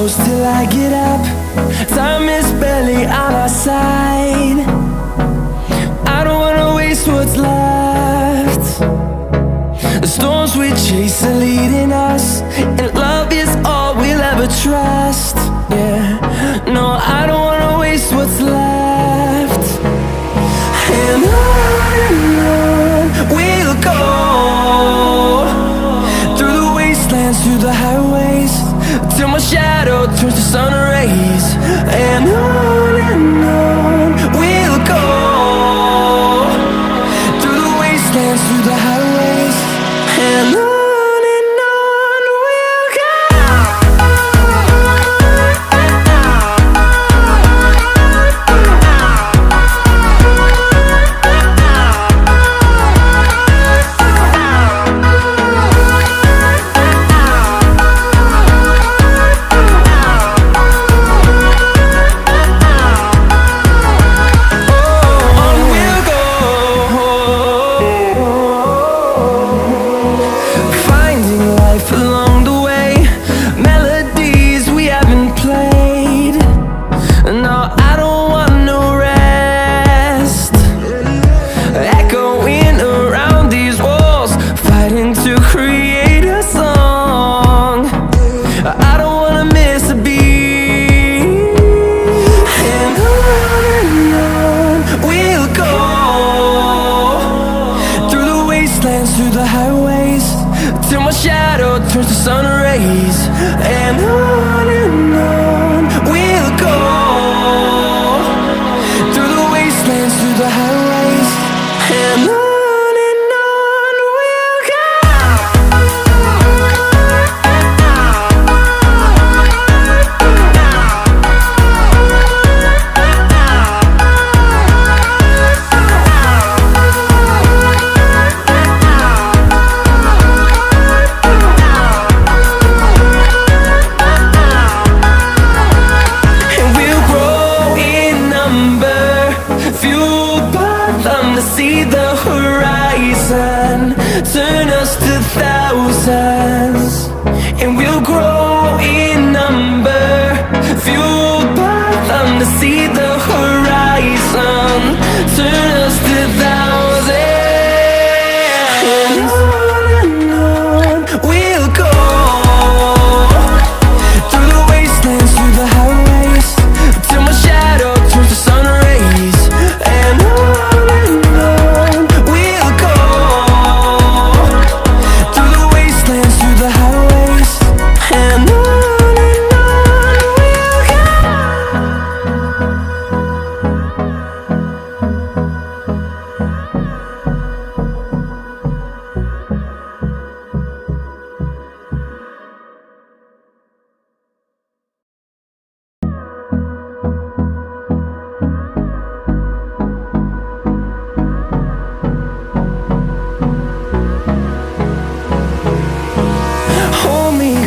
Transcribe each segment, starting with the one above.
close till I get up. Time is barely on our side. I don't wanna waste what's left. The storms we chase are leading us, and love is all we'll ever trust. Yeah, no, I don't wanna waste what's left. And on we'll go, through the wastelands, through the highways, till my shadow turns to sun rays. And on we'll go, through the wastelands, through the highways, and on we'll go. Through the highways, till my shadow turns to sun rays. And on we'll go, through the wastelands, through the highways, and on we'll go. See the horizon, turn us to thousands, and we'll grow in number, fueled by them. To see the horizon, turn us to thousands, and on we'll go, through the wastelands, through the highways, till my shadow turns to sun rays. And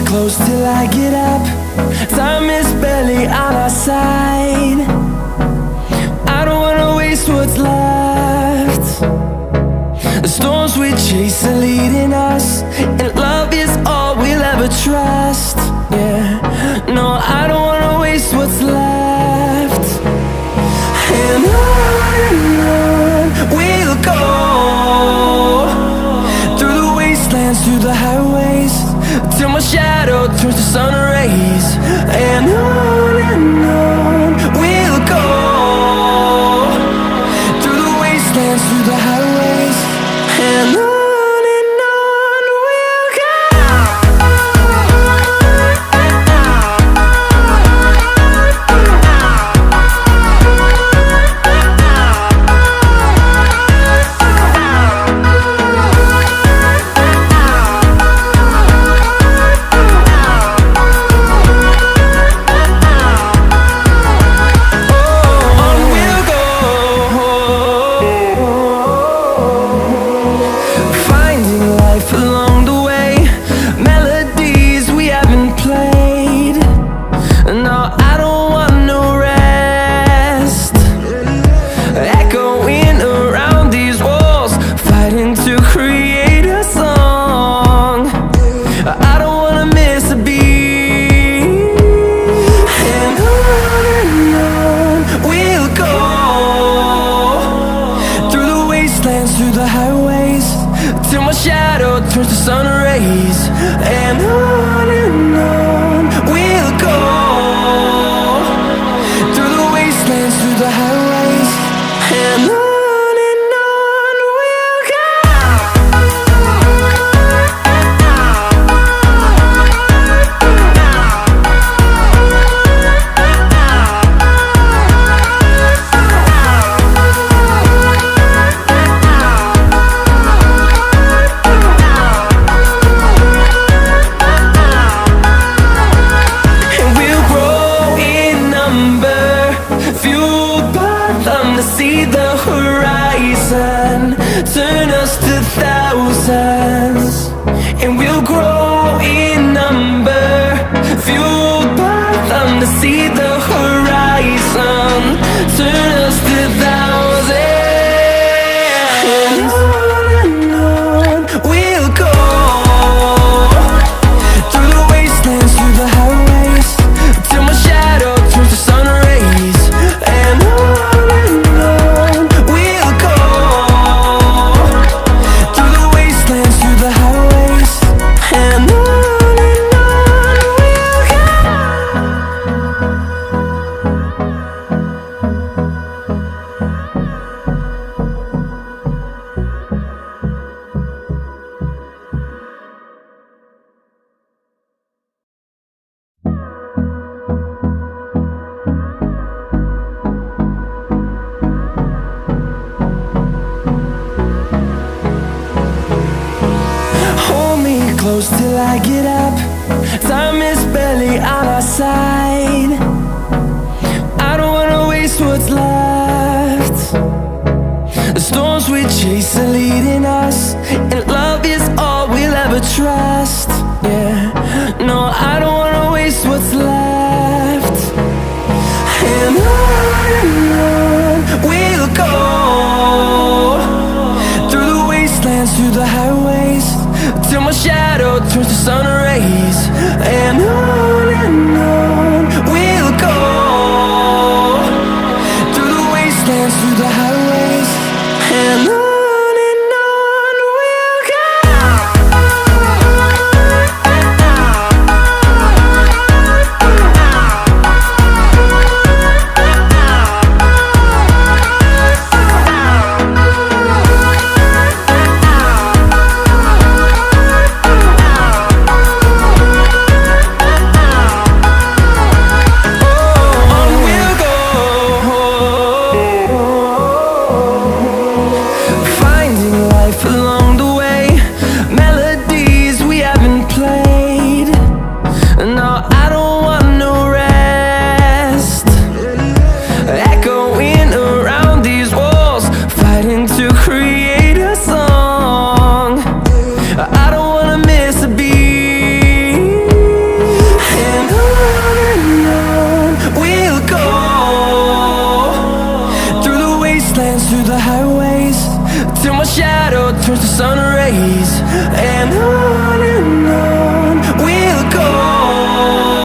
close till I get up. Time is barely on our side. I don't wanna waste what's left. The storms we chase are leading us, and love is all we'll ever trust. Yeah, no, I don't wanna waste what's left. And on we'll go, through the wastelands, through the highways, till my shadow turns to sun rays. And on we'll go, through the wastelands, through the highways, and on to see the horizon, turn us to thousands, and we'll grow in number, fueled by them to see the horizon, turn us to thousands, and on we'll go, through the wastelands, through the highways, till my shadow turns to sun rays, and on we'll go, through the wastelands, through the highways, and on we'll go. Hold me close till I get up. Time is barely on our side. I don't wanna waste what's left. The storms we chase are leading us, and love is all we'll ever trust. Yeah, no, I don't wanna waste what's left. And on we'll go, through the wastelands, through the highways, till my shadow turns to sun rays, and on we'll go, through the wastelands, through the highways, and on we'll go. On we'll go, finding life along the way, melodies we haven't played. No, I don't want no rest, echoing around these walls, fighting to create a song. I don't wanna miss a beat, and on we'll go, through the wastelands, through the highways, till my shadow turns to sun rays,